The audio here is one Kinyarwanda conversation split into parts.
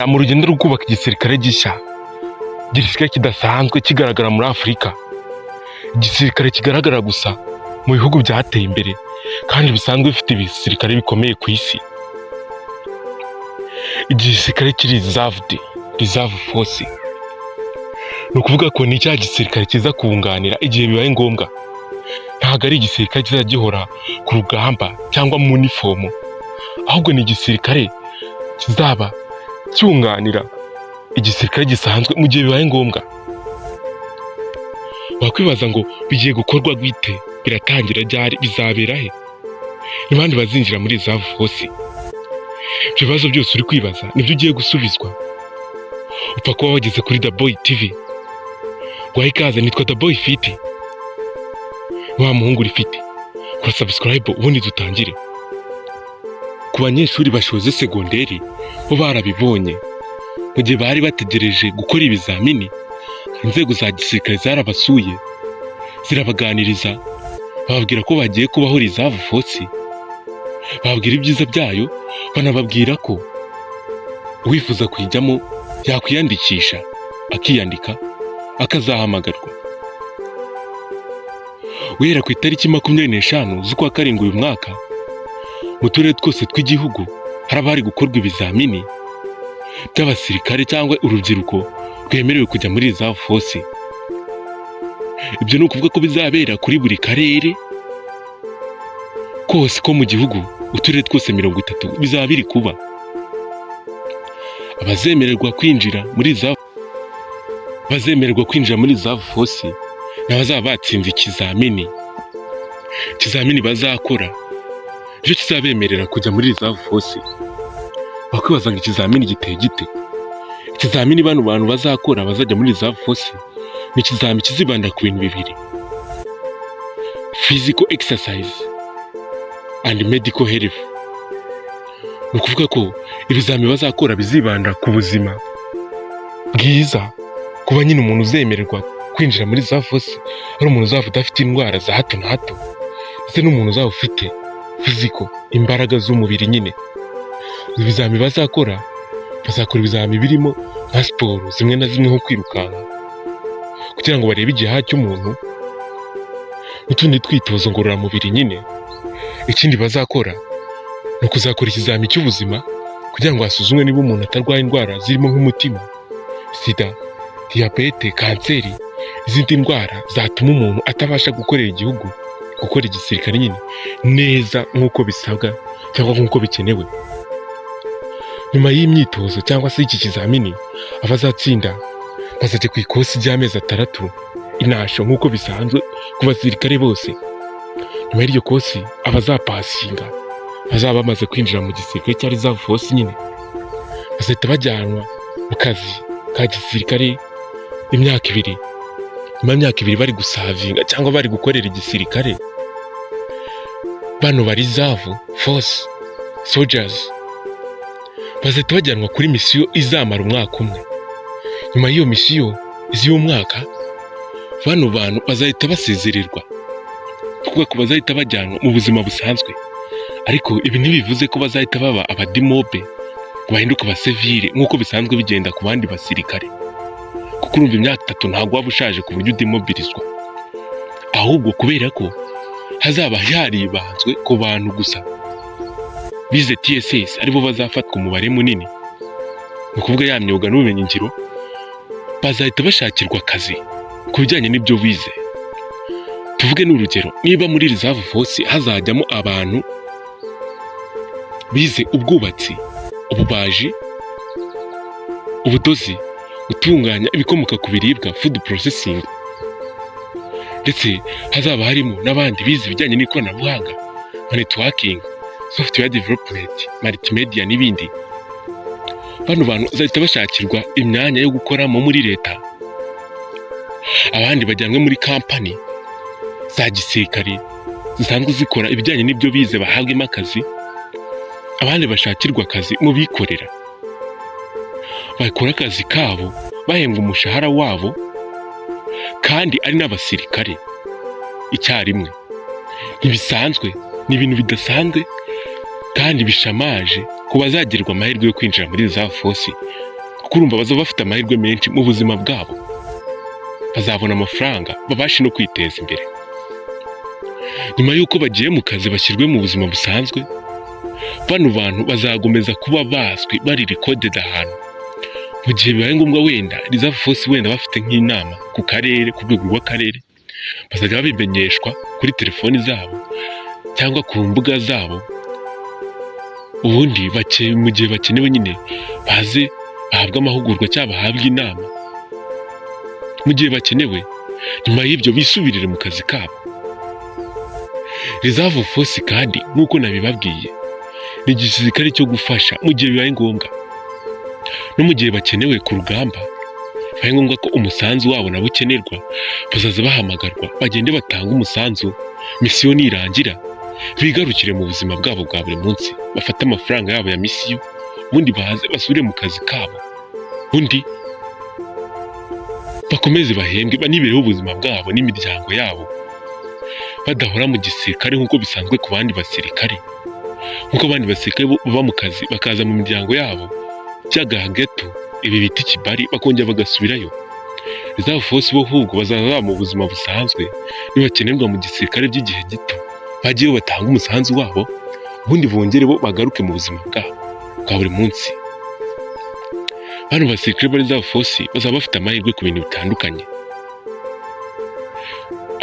mu rugendo rwo kubaka igisirikare gishya, igisirikare kidasanzwe kigaragara muri Afurika, igisirikare kigaragara gusa mu bihugu byateye imbere kandi bisanzwe bifite ibisirikare bikomeye ku isi. Igisirikare kiri reserve force, ni ukuvuga ko ni cya gisirikare kiza kunganira igihe bibaye ngombwa. Ntabwo ari igisirikare kizajya gihora ku rugamba cyangwa mu uniform, ahubwo ni igisirikare kizaba cyunganira igisirikare gisanzwe mu gihe bibaye ngombwa. Wakwibaza ngo bigiye gukorwa gute, biratangira ryari, bizabera he, ni bande bazinjira muri reserve force? Ibyo bibazo byose uri kwibaza nibyo ugiye gusubizwa. Upfa kuba wageze kuri The Boy TV. Guhaye ikaze, nitwa The Boy Fit. Wa muhungu uri fit, kora subscribe ubundi dutangire. Ku banyeshuri bashoze segonderi bo barabibonye, mu gihe bari bategereje gukora ibizamini, inzego za gisirikare zarabasuye zirabaganiriza, bababwira ko bagiye kubaho reserve force, bababwira ibyiza byayo, banababwira ko uwifuza kuyijyamo yakwiyandikisha, akiyandika, akazahamagarwa. Guhera ku itariki 25 z'ukwa karindwi uyu mwaka, mu turere twose tw'igihugu haraba hari gukorwa ibizamini by'abasirikare cyangwa urubyiruko rwemerewe kujya muri reserve force. Ibyo ni ukuvuga ko bizabera kuri buri karere kose ko mu gihugu, uturere twose 30 bizaba biri kuba. Abazemererwa kwinjira muri reserve force n'abazaba batsinze ikizamini bazakora, nicyo kizabemerera kujya muri reserve force. Wakwibaza ngo ikizamini giteye gite? Ikizamini bano bantu bazakora bazajya muri reserve force ni ikizamini kizibanda ku bintu bibiri: physical exercise and medical health. Ni ukuvuga ko ibizamini bazakora bizibanda ku buzima bwiza, kuba nyine umuntu uzemererwa kwinjira muri reserve force ari umuntu uzaba udafite indwara za hato na hato, ndetse n'umuntu uzaba ufite physical, imbaraga z'umubiri nyine. Ibizamini bazakora ibizamini birimo nka siporo zimwe na zimwe, nko kwirukanka, kugira ngo barebe igihaha cy'umuntu, n'utundi twitozo ngororamubiri nyine. Ikindi bazakora ni ukuzakora ikizamini cy'ubuzima, kugira ngo hasuzumwe niba umuntu atarwaye indwara zirimo nk'umutima, sida, diyabete, kanseri, izindi ndwara zatuma umuntu atabasha gukorera igihugu, gukora igisirikare nyine neza nk'uko bisabwa cyangwa nk'uko bikenewe. Nyuma y'imyitozo cyangwa se iki kizamini, abazatsinda bazajya ku ikosi ry'amezi 6 inasho nk'uko bisanzwe ku basirikare bose. Nyuma y'iryo kosi, abazapasinga bazaba bamaze kwinjira mu gisirikare cya reserve force nyine, bazahita bajyanwa mu kazi ka gisirikare imyaka 2. Nyuma y'imyaka 2 bari gusavinga cyangwa bari gukorera igisirikare, bano ba reserve force soldiers bazahita bajyanwa kuri misiyo izamara umwaka umwe. Nyuma y'iyo misiyo y'umwaka, bano bantu bazahita basezererwa, kuko bazahita bajyanwa mu buzima busanzwe. Ariko ibi ntibivuze ko bazahita baba abadimobe ngo bahinduke abasivile nk'uko bisanzwe bigenda ku bandi basirikare, kuko urumva imyaka 3 ntabwo waba ushaje ku buryo udimobilizwa. Ahubwo kubera ko hazaba haribanzwe ku bantu gusa bize TSS, aribo bazafatwa umubare munini, ni ukuvuga ya myuga n'ubumenyi ngiro, bazahita bashakirwa akazi ku bijyanye n'ibyo bize. Tuvuge n'urugero, niba muri reserve force hazajyamo abantu bize ubwubatsi, ububaji, ubudozi, gutunganya ibikomoka ku biribwa, food processing, ndetse hazaba harimo n'abandi bize ibijyanye n'ikoranabuhanga nka networking, software development, multimedia n'ibindi. Bano bantu bazahita bashakirwa imyanya yo gukoramo muri leta, abandi bajyanwe muri company za gisirikare zisanzwe zikora ibijyanye n'ibyo bize bahabwemo akazi, abandi bashakirwa akazi mu bikorera, bakora akazi kabo bahembwa umushahara wabo, kandi ari n'abasirikare icyarimwe. Ntibisanzwe, ni ibintu bidasanzwe kandi bishamaje ku bazagirwa amahirwe yo kwinjira muri reserve force kuko urumva bazaba bafite amahirwe menshi mu buzima bwabo, bazabona amafaranga babashe no kwiteza imbere. Nyuma y'uko bagiye mu kazi bashyirwe mu buzima busanzwe, bano bantu bazagomeza kuba bazwi bari recorded ahantu. Mu gihe bibaye ngombwa wenda reserve force wenda bafite nk'inama ku karere, ku rwego rw'akarere, bazajya babimenyeshwa kuri telefoni zabo cyangwa ku mbuga zabo, ubundi mu gihe bakenewe nyine baze bahabwa amahugurwa cyangwa bahabwa inama. Mu gihe bakenewe, nyuma y'ibyo bisubirire mu kazi kabo. Reserve force kandi nk'uko nabibabwiye ni igisirikare cyo gufasha mu gihe bibaye ngombwa, no mu gihe bakenewe ku rugamba bibaye ngombwa ko umusanzu wabo nabo ukenerwa, bazaza bahamagarwa bagende batanga umusanzu, misiyo nirangira bigarukire mu buzima bwabo bwa buri munsi, bafate amafaranga yabo ya misiyo, ubundi baze basubire mu kazi kabo, ubundi bakomeze bahembwe banibereho ubuzima bwabo n'imiryango yabo, badahora mu gisirikare nk'uko bisanzwe ku bandi basirikare. Nk'uko abandi basirikare baba mu kazi bakaza mu miryango yabo by'agahageto, ibi bita ikibari, bakongera bagasubirayo. Reserve force bo ahubwo bazaba mu buzima busanzwe, nibakenerwa mu gisirikare by'igihe gito bagiyeyo batanga umusanzu wabo, ubundi bongere bo bagaruke mu buzima bwabo bwa buri munsi. Bano basirikare ba reserve force bazaba bafite amahirwe ku bintu bitandukanye.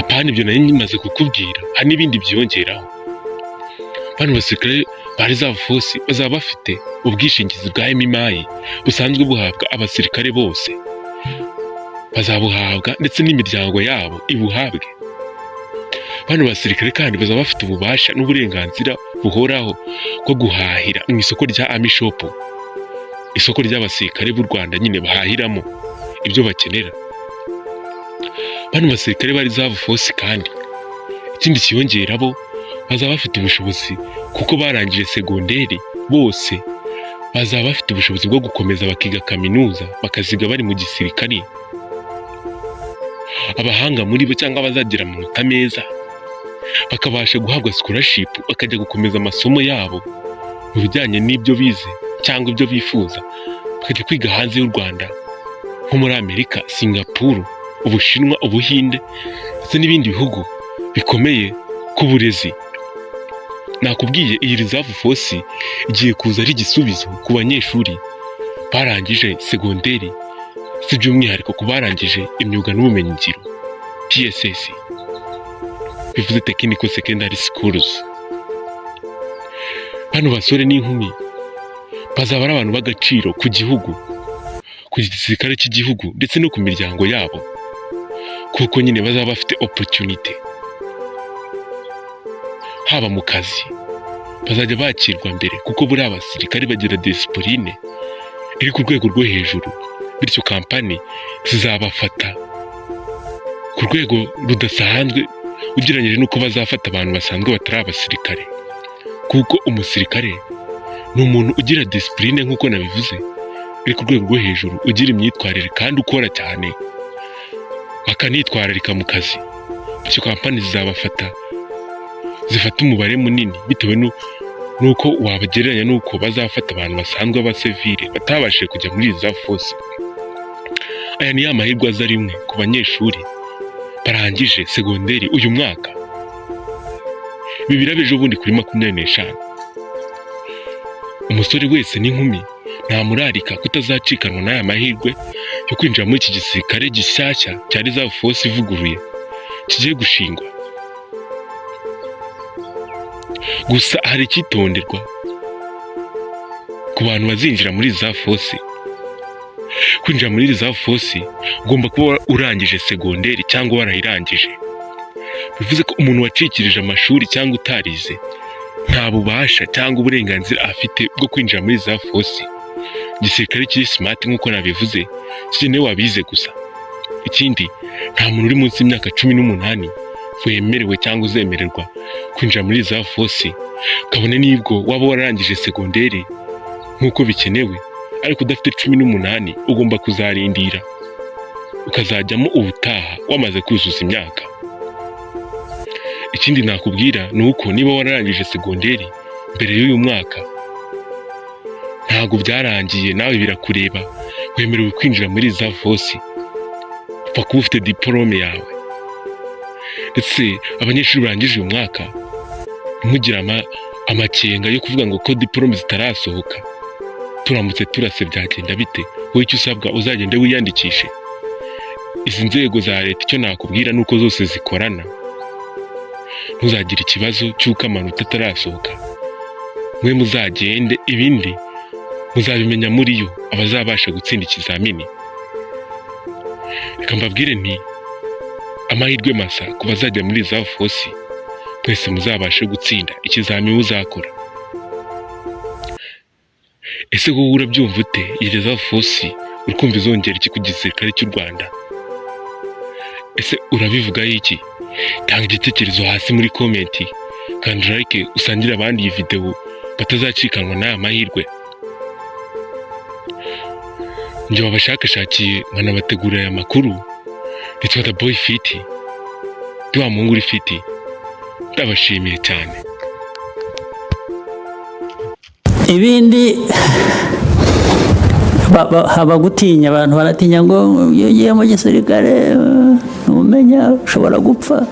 Apana ibyo nari nimaze kukubwira, hari n'ibindi byiyongeraho. Bano basirikare ba reserve force bazaba bafite ubwishingizi bwa MMI busanzwe buhabwa abasirikare bose, bazabuhabwa ndetse n'imiryango yabo ibuhabwe. Bano basirikare kandi bazaba bafite ububasha n'uburenganzira buhoraho bwo guhahira mu isoko rya Army Shop, isoko ry'abasirikare b'u Rwanda nyine bahahiramo ibyo bakenera. Bano basirikare ba reserve force kandi ikindi kiyongera, bo bazaba bafite ubushobozi kuko barangije segonderi bose, bazaba bafite ubushobozi bwo gukomeza bakiga kaminuza bakaziga bari mu gisirikare. Abahanga muri bo cyangwa abazagira amanota meza bakabasha guhabwa scholarship, bakajya gukomeza amasomo yabo mu bijyanye n'ibyo bize cyangwa ibyo bifuza, bakajya kwiga hanze y'u Rwanda nko muri Amerika, Singapore, Ubushinwa, Ubuhinde ndetse n'ibindi bihugu bikomeye ku burezi. Nakubwiye iyi reserve force igiye kuza ari igisubizo ku banyeshuri barangije segonderi, si by'umwihariko ku barangije imyuga n'ubumenyingiro TSS, bivuze technical secondary schools. Bano basore n'inkumi bazaba ari abantu b'agaciro ku gihugu, ku gisirikare cy'igihugu ndetse no ku miryango yabo, kuko nyine bazaba bafite opportunity. Haba mu kazi bazajya bakirwa mbere, kuko buri abasirikare bagira discipline iri ku rwego rwo hejuru, bityo kampani zizabafata ku rwego rudasanzwe ugereranyije n'uko bazafata abantu basanzwe batari abasirikare, kuko umusirikare ni umuntu ugira discipline nk'uko nabivuze, iri ku rwego rwo hejuru, ugira imyitwarire kandi ukora cyane, akanitwararika mu kazi. Bityo kampani zizabafata, zifata umubare munini bitewe n'uko wabagereranya n'uko bazafata abantu basanzwe b'abasivile batabashije kujya muri reserve force. Aya ni amahirwe aza rimwe ku banyeshuri barangije segonderi uyu mwaka. Ibi birabeje ubundi kuri 25. Umusore wese n'inkumi ntamurarika kutazacikanwa n'aya mahirwe yo kwinjira muri iki gisirikare gishyashya cya reserve force ivuguruye kigiye gushingwa. Gusa hari icyitonderwa ku bantu bazinjira muri reserve force. Kwinjira muri reserve force ugomba kuba urangije segonderi cyangwa warayirangije. Bivuze ko umuntu wacikirije amashuri cyangwa utarize nta bubasha cyangwa uburenganzira afite bwo kwinjira muri reserve force. Igisirikare kiri smart nk'uko nabivuze, kigenewe wabize gusa. Ikindi, nta muntu uri munsi y'imyaka 18 wemerewe cyangwa uzemererwa kwinjira muri reserve force, kabone nibwo waba wararangije segonderi nk'uko bikenewe, ariko udafite 18 ugomba kuzarindira ukazajyamo ubutaha wamaze kuzuza imyaka. Ikindi nakubwira ni uko niba wararangije segonderi mbere y'uyu mwaka, ntabwo byarangiye, nawe birakureba, wemerewe kwinjira muri za fosi upfa kuba ufite diporome yawe. Ndetse abanyeshuri barangije uyu mwaka ntimugire amakenga yo kuvuga ngo ko diporome zitarasohoka, turamutse turase byagenda bite? Wowe icyo usabwa uzagende wiyandikishe. Izi nzego za leta icyo nakubwira ni uko zose zikorana, ntuzagire ikibazo cy'uko amanota atarasohoka, mwe muzagende, ibindi muzabimenya muri yo abazabasha gutsinda ikizamini. Reka mbabwire nti amahirwe masa ku bazajya muri za fosi, mwese muzabashe gutsinda ikizamini muzakora. Ese wowe urabyumva ute? Iyi za fosi uri kumva izongera iki ku gisirikare cy'u Rwanda? Ese urabivugaho iki? Tanga igitekerezo hasi muri komenti kandi like usangire abandi iyi video batazacikanwa n'aya mahirwe. Njye wabashakashakiye nkanabategurira aya makuru, nitwa The Boy Fit, ndi wa muhungu uri fit. Ndabashimiye cyane. Ibindi haba gutinya, abantu baratinya ngo iyo ugiye mu gisirikare ntumenya ushobora gupfa.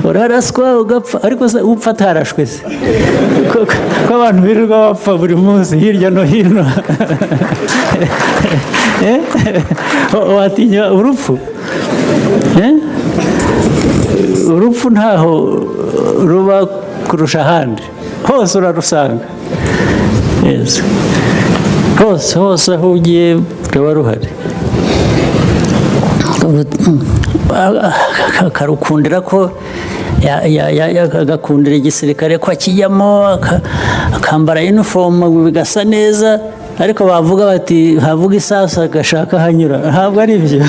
Uraraswa ugapfa, ariko se upfa atarashwe se? Ko abantu birirwa bapfa buri munsi hirya no hino. Watinya urupfu? Urupfu ntaho ruba kurusha ahandi, hose urarusanga. Hose aho ugiye ruba ruhari. Akarukundira ko agakundira igisirikare ko akijyamo, akambara uniform bigasa neza, ariko bavuga bati havuga isasu agashaka hanyura. Ntabwo ari byo.